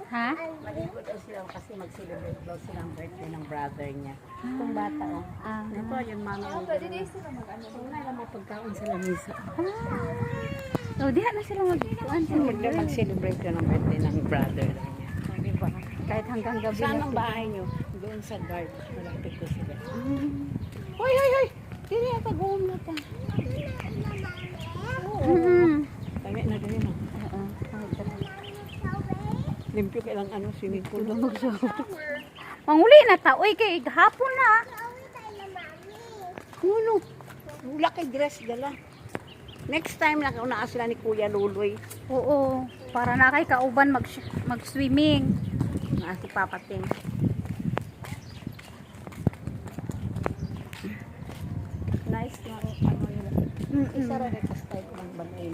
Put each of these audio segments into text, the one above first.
Ha? Maligo daw sila kasi mag-celebrate daw sila ang birthday ng brother niya. Itong bata, oh. Ah. Ito, yung mama niya. Pwede din sila mag-ano. Wala lang may pagkaon sa lamisa. Oh, diha na sila Mag-celebrate ka ng birthday ng brother niya. Oh, diba? Kahit hanggang gabi Saan na ang sila. bahay niyo? Doon sa guard. Malapit ko sila. Hoy, hoy, hoy! Dili ata guom na ta. Kami na ganyan, oh. Oo. Limpyo kailang ano, swimming pool. Manguli na ta. Uy, kay hapon na. Nuno. Wala kay dress dala. Next time nakauna sila ni Kuya Luloy. Oo. Para na kay kauban mag-swimming. Si Papa Ting. Nice na ano yun. Isa rin ito style ng banay.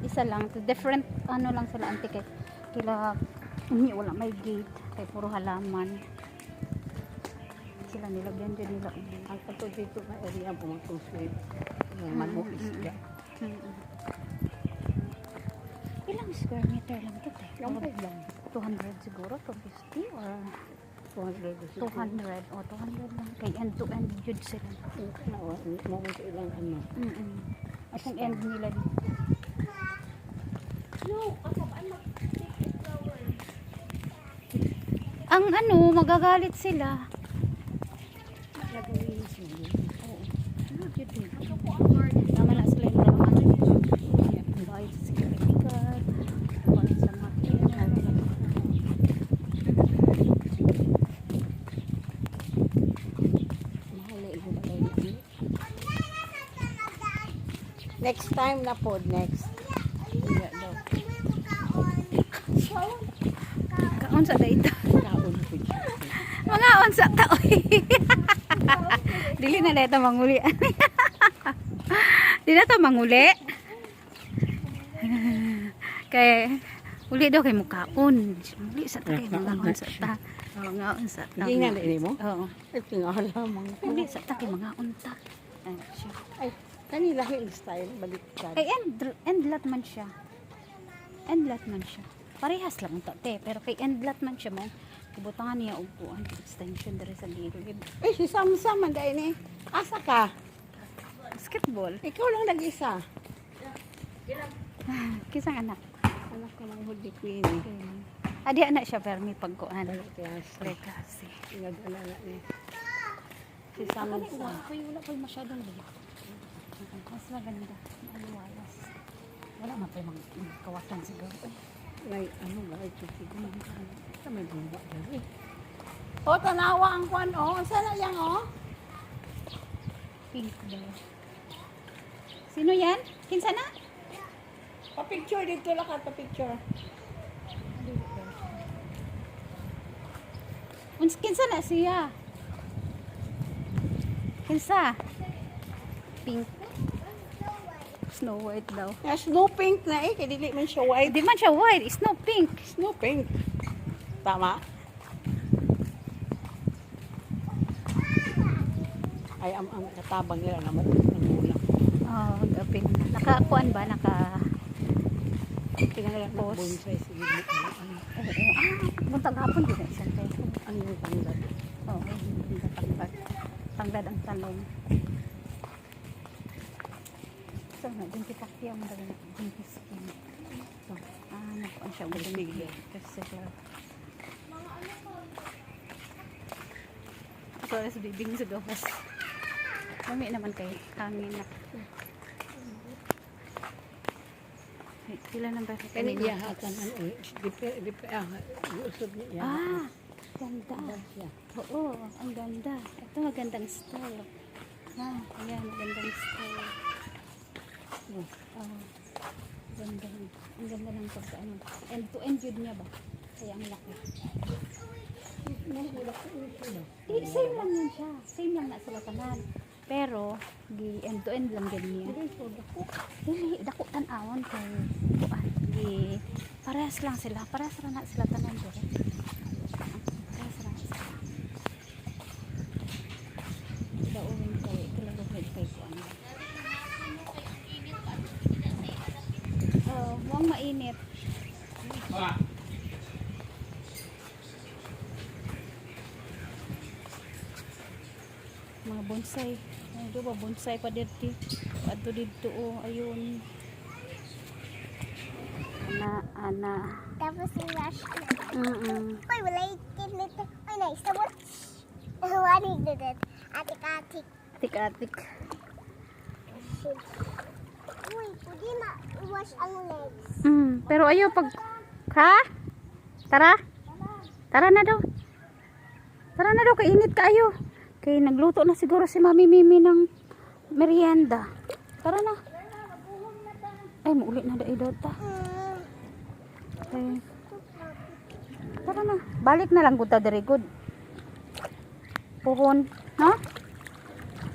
Isa lang. Different ano lang sila antique. Kila wala may gate. Kay puro halaman. Sila nilagyan dyan nila. Ang ito dito na area pumatong sweet. Yung manok isda. Ilang square meter lang ito? Yung lang. 200 siguro? 250 or 200. 200? O, 200 lang. Kay end to end jud sila. Mo ko ilang ano. At ang end nila dito. Ang ano, magagalit sila. Gagawin sila. Tama na sila yung raman. Bayad sa security guard. Bayad sa makina. Next time na po, next. Yeah, daw. Kaon sa data. Kaon po. Mga on sa taoy. Dili na dito manguli. Dili na to manguli. Kay uli daw kay mukaon. Uli sa ta kay mga on sa ta. Mga on sa ta. Hindi na ini mo? Oo. Ito nga lamang. Uli sa ta kay mga unta. Ay, siya. Ay, kanila hairstyle, baliktad. Kay endlat man siya. Endlat man siya. Parehas lang to, te. Pero kay endlat man siya man. Ibutangan niya og kuan extension diri sa gilid. Eh, si Sam-Sam, anday ni. Asa ka? Basketball. Ikaw lang nag-isa. Kisang anak. Anak ko ng Holy Queen. Adi anak siya pero may pagkuan. Kasi. Nag-alala ni. Si Sam-Sam. Wala pa masyadong liya. Mas maganda. Maliwalas. Wala man pa yung kawatan siguro. May ano ba? Ito siguro. Ito may bumba dali. O, tanawa ang kwan, o. Saan na yan, o? Pink daw. Sino yan? Kinsa na? Pa-picture dito lang ka, pa-picture. Kinsa na siya? Kinsa? Pink. Snow White daw. Yeah, snow pink na eh. Kaya dili man siya white. Hindi man siya white. Snow pink. Snow pink. Tama? Ay, ang katabang nila naman. Ang ulang. Oh, gapin. Nakakuan ba? Tingnan nila po. Bonsai sa gilid. Buntag hapon din na isang tayo. Ano yung tanglad? Oo, tanglad. Tanglad ang tanong. So, nag-dintikakti ang mga dintiskin. So, nakuan siya. Bigla. Kasi siya. So, as bibing sa gawas. Mami naman kay hangin na. Pila ng ba? Kani iya hatan ano usod niya. Ganda. Oo, ang ganda. Ito magandang style. Ayan, magandang style. Ganda. Ang ganda ng pagkaano. End to end yun niya ba? Kaya ang laki. Same lang yun siya. Same lang na sila tanan. Pero, end to end lang din niya. Dili, dako tan-awon kay kuan. Parehas lang sila. Parehas lang na sila tanan dito. Parehas lang sila. Daulin kay kilaluhid kay kuan. Muang mainit. bonsai. Ay, do ba bonsai pa dito. Adto dito oh, ayun. Ana. Tapos si Rush. Mm. Uy, wala ikinit. Ay, nice. Tapos, wala ikinit. Atik-atik. Atik-atik. Shit. Uy, pwede na i-wash ang legs. Pero ayo pag ha? Tara. Tara na daw. Tara na daw, kainit kayo. Kay nagluto na siguro si Mami Mimi ng merienda. Tara na. Ay, mauli na daw idota. Okay. Tara na. Balik na lang gud ta diri good. Puhon, ha?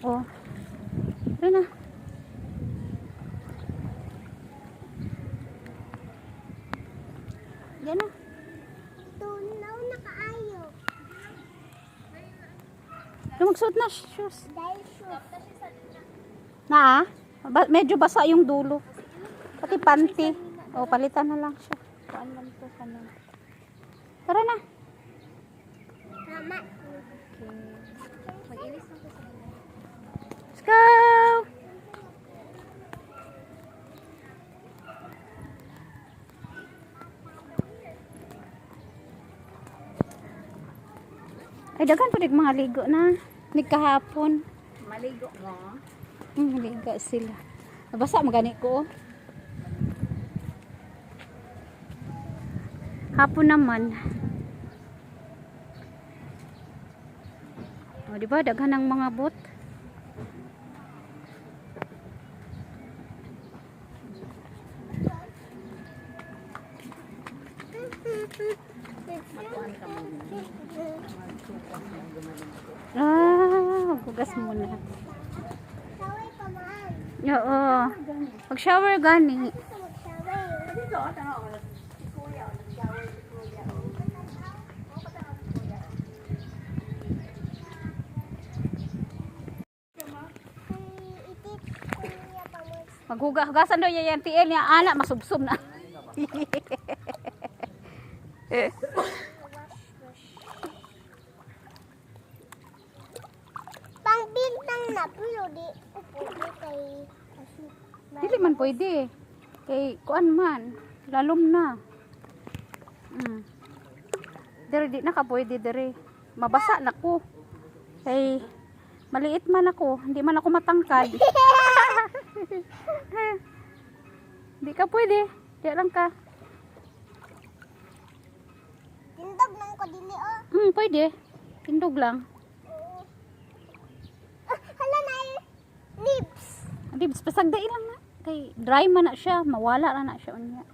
Oh. Tara na. Yan na. Tunaw na kaayo. Lumagsuot na shoes. Dahil shoot. Na medyo basa yung dulo. Pati panty. O, palitan na lang siya. Kuan lang to kanan. Tara na. Tama. Let's go! Ay, dagan pa mga ligo na. Kahapon. Maligo mo. Liga sila. Nabasa magani ko. Hapon naman. O, diba? Daghan ng mga bot. Hugas muna. Saway pa man. Oo. Mag-shower gani. Gusto mag-shower. Dito, tanaw. Kuya, nag-shower si Kuya. Itit kuya pa mo. Maghugasan daw yung TL niya. Anak, masubsob na. Pangbintang na pero di upo kay kasi Dili man pwede. Kay kuan man. Lalom na. Dere di na ka pwede dere. Mabasa na ko. Kay maliit man ako. Hindi man ako matangkad. Di ka pwede. Di lang ka. tindog nang ko dili oh. Pwede. Tindog lang. Hala na lips. Di, pasagdai lang na. Kay dry man na siya. Mawala na siya unya.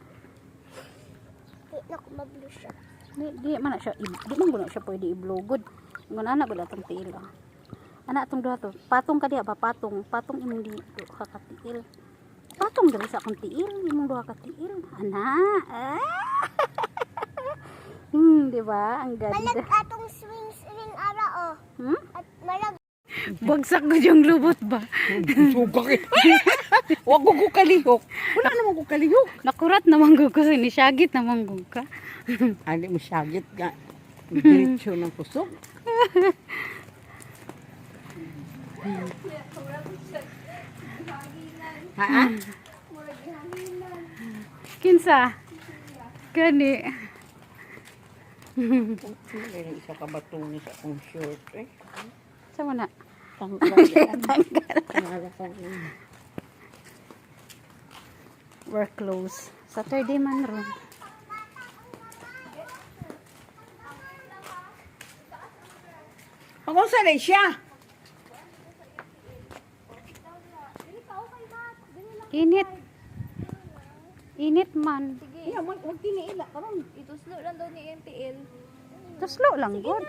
Di na ko mablo siya. Di man na siya. Di man guna siya pwede iblogod. Ngun anak gula tong tiil. Anak tong duha to. Patong ka diha ba? Patong. Patong imong di ka katiil. Patong diri sa akong tiil. Imong duha ka tiil. Anak. Di ba? Ang Malag ganda. atong swings ring ara oh. At malag Bagsak ko yung lubot ba? Suga ka. Huwag ko kalihok. Wala naman ko kalihok. Nakurat naman ko kasi ni Shagit naman ko ka. Ani mo syagit ka. Diretso ng kusog. Ha? Kinsa? Gani. May isa ka batong ni sa akong shirt eh. Sama na. Tanggal. We're closed. Saturday man ron. Ako sa siya. Init. Init man. Iya, wag tiniila karon. Ituslo lang daw ni MPL. Tuslo lang god.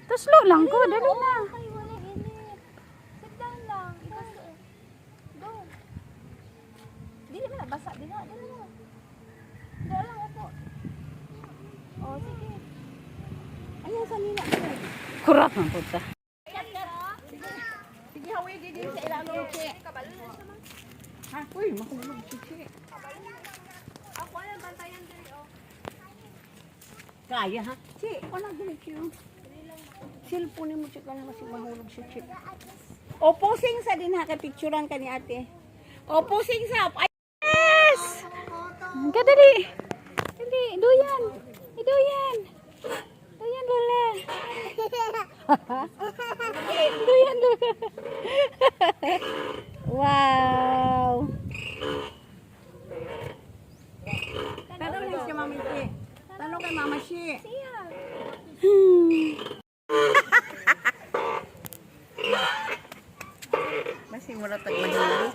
Tuslo lang god. Dali na. Ay, wala init. Sit down lang. Ituslo. Go. Dili mo na basa. Dili na. Dili lang ako. Oh, sige. Ayan sa nila. Kurat man po ta. Sige, hawi di sa ilang che. Ha, uy, makulog si che. Ako na bantayan diri oh. Kaya ha? Che, wala diretso. Cellphone mo chika na kasi mahulog sa chip. O posing sa din ha, kay picturean ka ni ate. O posing sa. Ay, Yes! Kadali! Dali, duyan! Duyan! Duyan, Lola! Duyan, Lola! Wow! tanong lang si Mami Shi. Tanong kay Mama Shi. Basi mo na tagmahili.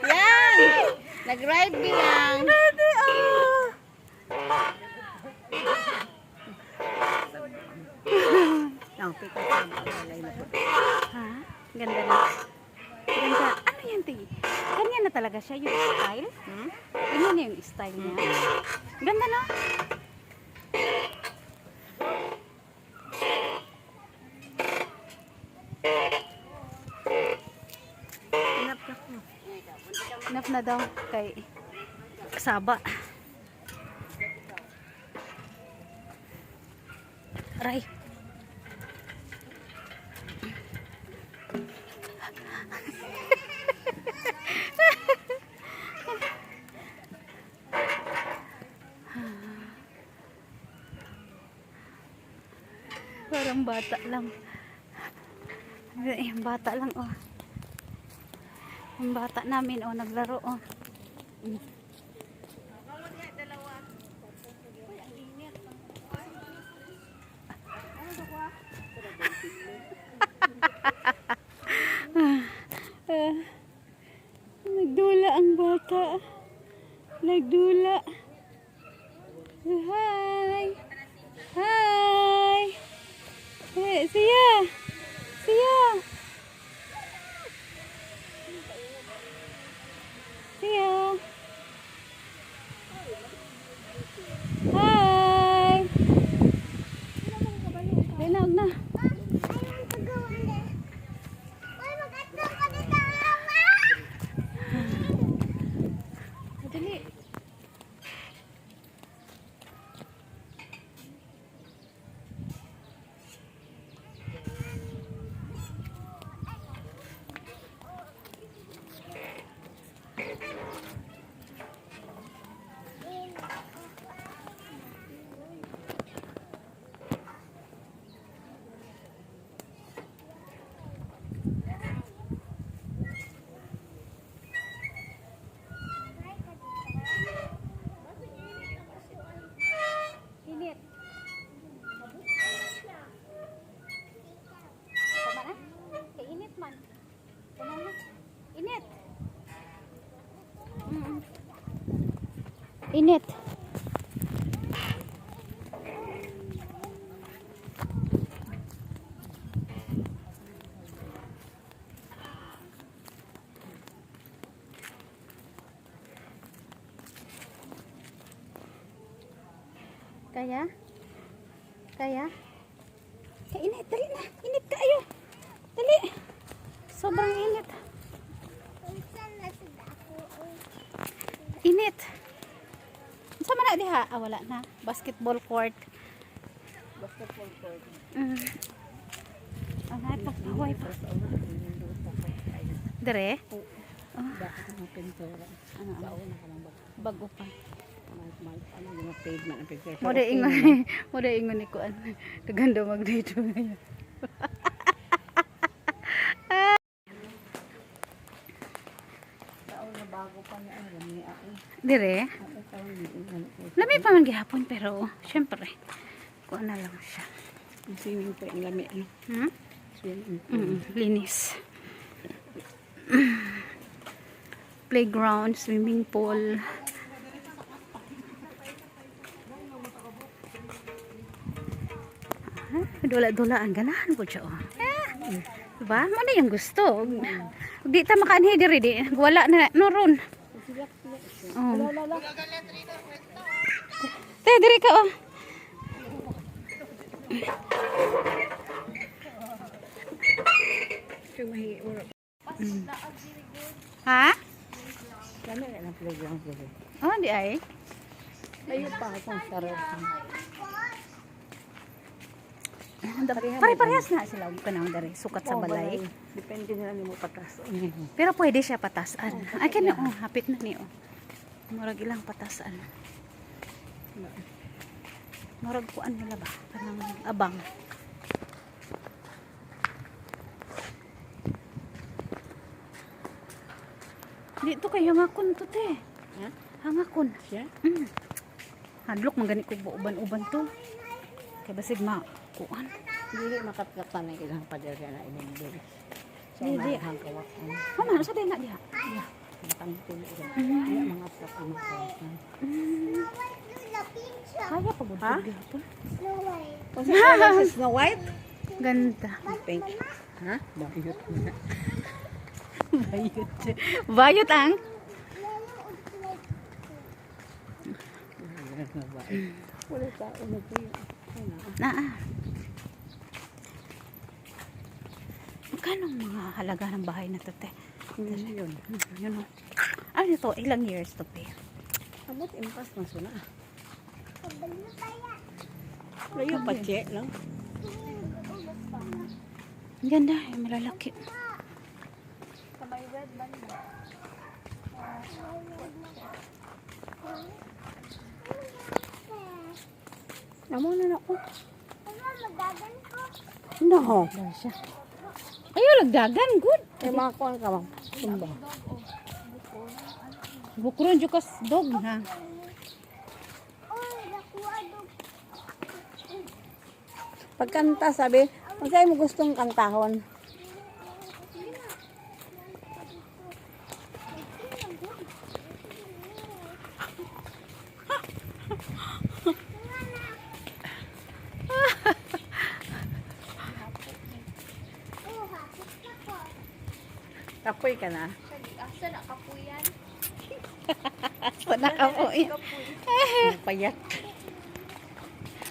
Yan! Nag-ride bilang. Pwede, oh! Ang pika sa balay na po. Ha? Ganda na. Ganda. Ano yan, Ti? Ganyan na talaga siya, yung style? Ganyan na yung style niya. Ganda, no? Hanap ka ko. Enough na daw kay Saba. Aray. Parang bata lang. Yung bata lang, oh. Yung bata namin, oh, naglaro, oh. Nagdula ang bata. Nagdula. Hi! Hi! Siya! Siya! Siya! Hi! Dinag na. Dali. Init. Tama na? Kay init man. Tama na. Init. Init. Kaya? Kaya? Init, dali na. Init kayo. Dali. Sobrang init. Init. Sama na diha. Ah, wala na. Basketball court. Basketball court. Ang pagpaway pa. Dere? Bakit ang pintura? Ano? Bauna ka lang ba? Bago pa. Ano yung pavement ang picture? Mo da ingon ni kuan. Kaganda mag dito ngayon. Taon na bago pa niya ang rami ako. Dire? Ako taon ni Lami pa man gihapon pero syempre kuan na lang siya. ang swimming pool ang lami ano. Hmm? Swimming pool. Linis. Playground, swimming pool. Dula-dulaan ganahan po siya. Oh. Diba? Ano yung gusto? Di ta makaanhi diri di. Wala na nuron. Oh. Te diri ka oh. Sumahi or Ha? lami na ang playground dito. Oh, di ay. Layo pa akong sarap. Pare-parehas na sila og kanang dere sukat sa Oo, balay. Depende na lang mo patas. Pero pwede siya patasan. Ay kani hapit na ni Murag ilang patasan. Murag kuan nila ba? Kanang abang. Dito kay hangakon to te. Ha? Hangakon. Siya? Hadlok man gani ko uban-uban to. Kay basig kuan. Dili makatkatan ng ilang paderya na inindiri. So, Dili. mahal kawak. Mama, sa day na diha. Matangkin ito. Kaya mga plak ang kawak. Kaya pa gud Ha? gihapon. Snow White. Kung sa si Snow White? Ganda. Pink. Ha? Bayot na. Bayot. Bayot ang. Wala ka. Naa. Magkano ang mga halaga ng bahay na to, te? Yun. Yun o. Ano ito? Ilang years to pay? Amot impas na suna. Layo pa check lang. Ang ganda. Yung malalaki. Sa may red banda. Amo na ako. Magdagan ko. No. Ganda siya. Ayaw, lagdagan. Good. Ay mga kuwan ka bang. Tumba. Bukron dyan kas dog na. Oh, nakuha dog. Pagkanta sabi, kung sa'yo mo gustong kantahon. Oh, hapit na ko. Kapoy ka na. Asa na kapuyan? Wala ka po. Payat.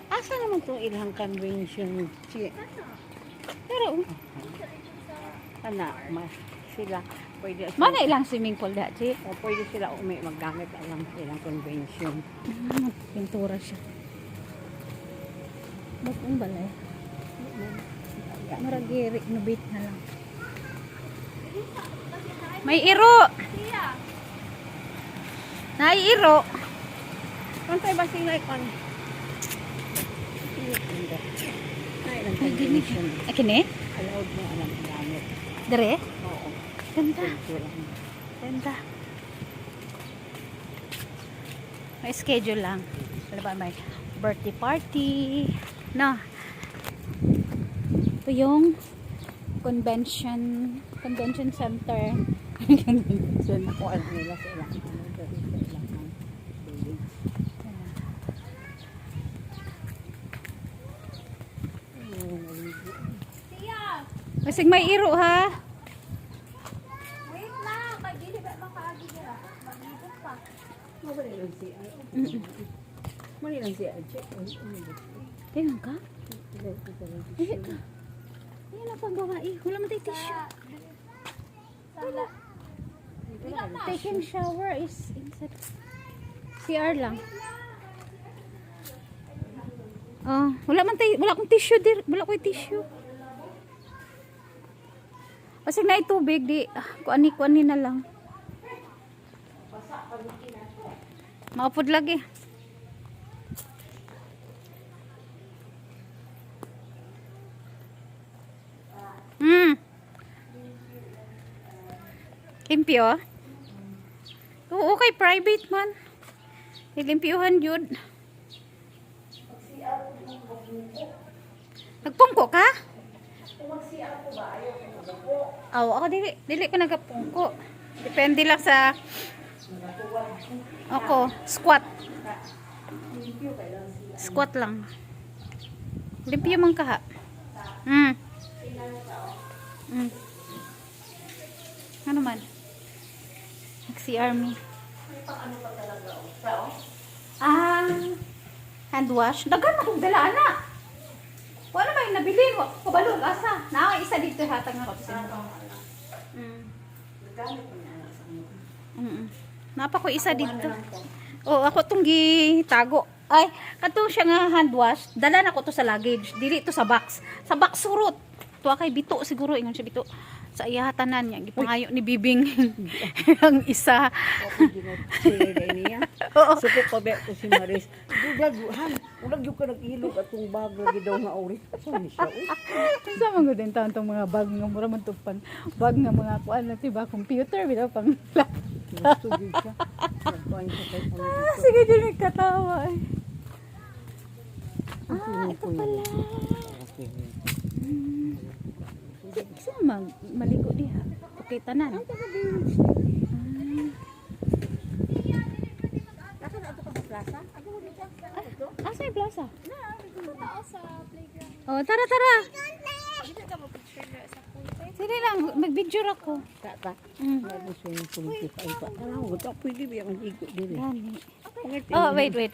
Asa naman itong ilang convention? Pero, Ana, sila. Pwede mana ilang swimming pool da, Chi? o pwede sila maggamit alam ilang convention. Pintura siya. Ba't ang balay? Maragi, renovate na lang. May iro! Naiiro! Kung tayo ba sila ikon? Na ilang convention. Akini? Allowed mo alam gamit. Dere? Oo. Ganda. Kultura. Ganda. May schedule lang. Ano ba, may birthday party. No. Ito yung convention center. Convention. Ako alam nila sa ilang dali sa ilang building. Siya! Masig may iro ha. Wait lang! Kay dili ba makaagi dira? Mag-ibot pa. Mabali lang si Mali lang si Ajay. Tingnan ka. Dili ka. Ayan na pang babae. Wala mo tayo tissue. Sala. Taking shower is inside. CR lang. Oh, wala akong tissue dir. Wala ko tissue. Basig na itubig di kuani na lang. Maupod lagi. Limpyo. Oo, kay private man. Ilimpyuhan yun. Nagpungko ka? Oo, ako dili ko nagapungko. Depende lang sa ako, squat. Squat lang. Limpyo man ka ha. Ano man? Nag-CR me. Hand wash. Dagan na kong dala na. Wala ba yung nabili? Kabalo, asa? Isa dito hatang nga kapsin. Napa ko isa dito. Oh, ako tong gitago. Ay, kato siya nga hand wash. Dala na ko to sa luggage. Dili to sa box. Sa box surot. Tuwa kay bito siguro ingon siya bito. Sa iya tanan niya gipangayo ni Bibing ang isa. Ako ginag-share niya. Suko pa ba ko si Maris. Dudaguhan. Ulag yung ka nag-ilog atong bag lagi daw nga uri. Saan siya? Sa mga din taon tong mga bag nga mura man tupan. Bag nga mga kuan na tiba computer bitaw pang Nastugid siya. Nagpain sa kay pang sige din nagkatawa. Ito pala. Isa maligo diha. Okay tanan. Nasa na ito ka sa plaza? Ako mo dito. Asa yung plaza? Tao sa playground. Oh, tara tara. Dito ka mo picture na sa pool. Sige lang, mag-video ako. Tata. Mm. Lagi swimming pool dito. Ay pa. Ano, pwede ba yung higo din eh. Gani. Oh, wait.